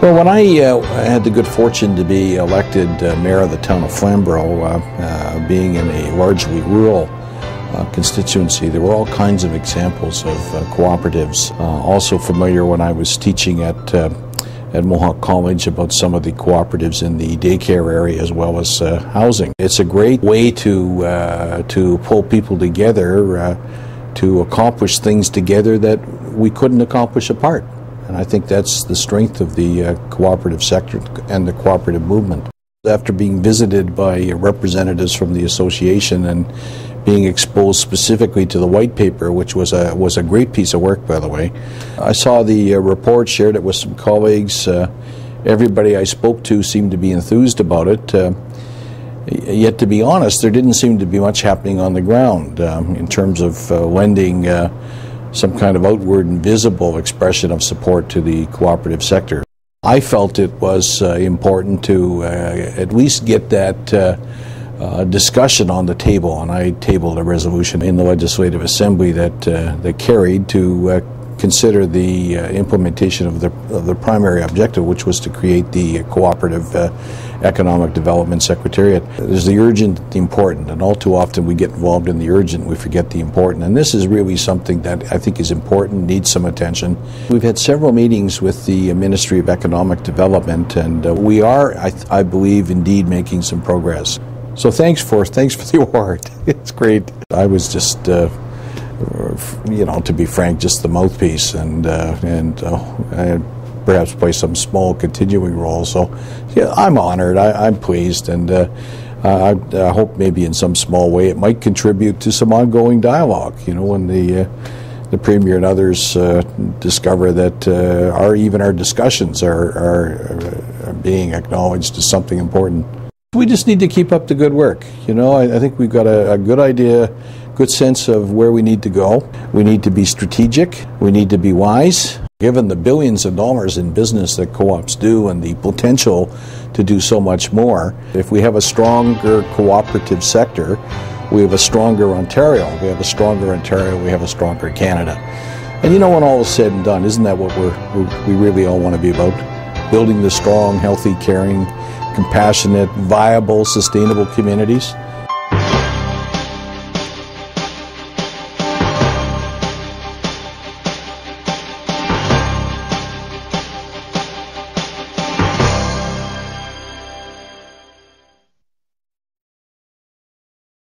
Well, when I had the good fortune to be elected mayor of the town of Flamborough, being in a largely rural constituency, there were all kinds of examples of cooperatives. Also familiar when I was teaching at Mohawk College about some of the cooperatives in the daycare area as well as housing. It's a great way to pull people together to accomplish things together that we couldn't accomplish apart. And I think that's the strength of the cooperative sector and the cooperative movement. After being visited by representatives from the association and being exposed specifically to the white paper, which was a great piece of work, by the way, I saw the report, shared it with some colleagues. Everybody I spoke to seemed to be enthused about it. Yet, to be honest, there didn't seem to be much happening on the ground in terms of lending some kind of outward and visible expression of support to the cooperative sector. I felt it was important to at least get that discussion on the table, and I tabled a resolution in the Legislative Assembly that carried to consider the implementation of the primary objective, which was to create the Cooperative Economic Development Secretariat. There's the urgent, the important, and all too often we get involved in the urgent, we forget the important, and this is really something that I think is important, needs some attention. We've had several meetings with the Ministry of Economic Development, and we are, I believe, indeed making some progress. So thanks for the award. It's great. I was just to be frank, just the mouthpiece, and perhaps play some small continuing role. So, yeah, I'm honored. I'm pleased, and I hope maybe in some small way it might contribute to some ongoing dialogue. You know, when the Premier and others discover that our discussions are being acknowledged as something important. We just need to keep up the good work. You know, I think we've got a good idea, good sense of where we need to go. We need to be strategic. We need to be wise. Given the billions of dollars in business that co-ops do and the potential to do so much more, if we have a stronger cooperative sector, we have a stronger Ontario. We have a stronger Ontario, we have a stronger Canada. And you know, when all is said and done, isn't that what we really all want to be about? Building the strong, healthy, caring, compassionate, viable, sustainable communities.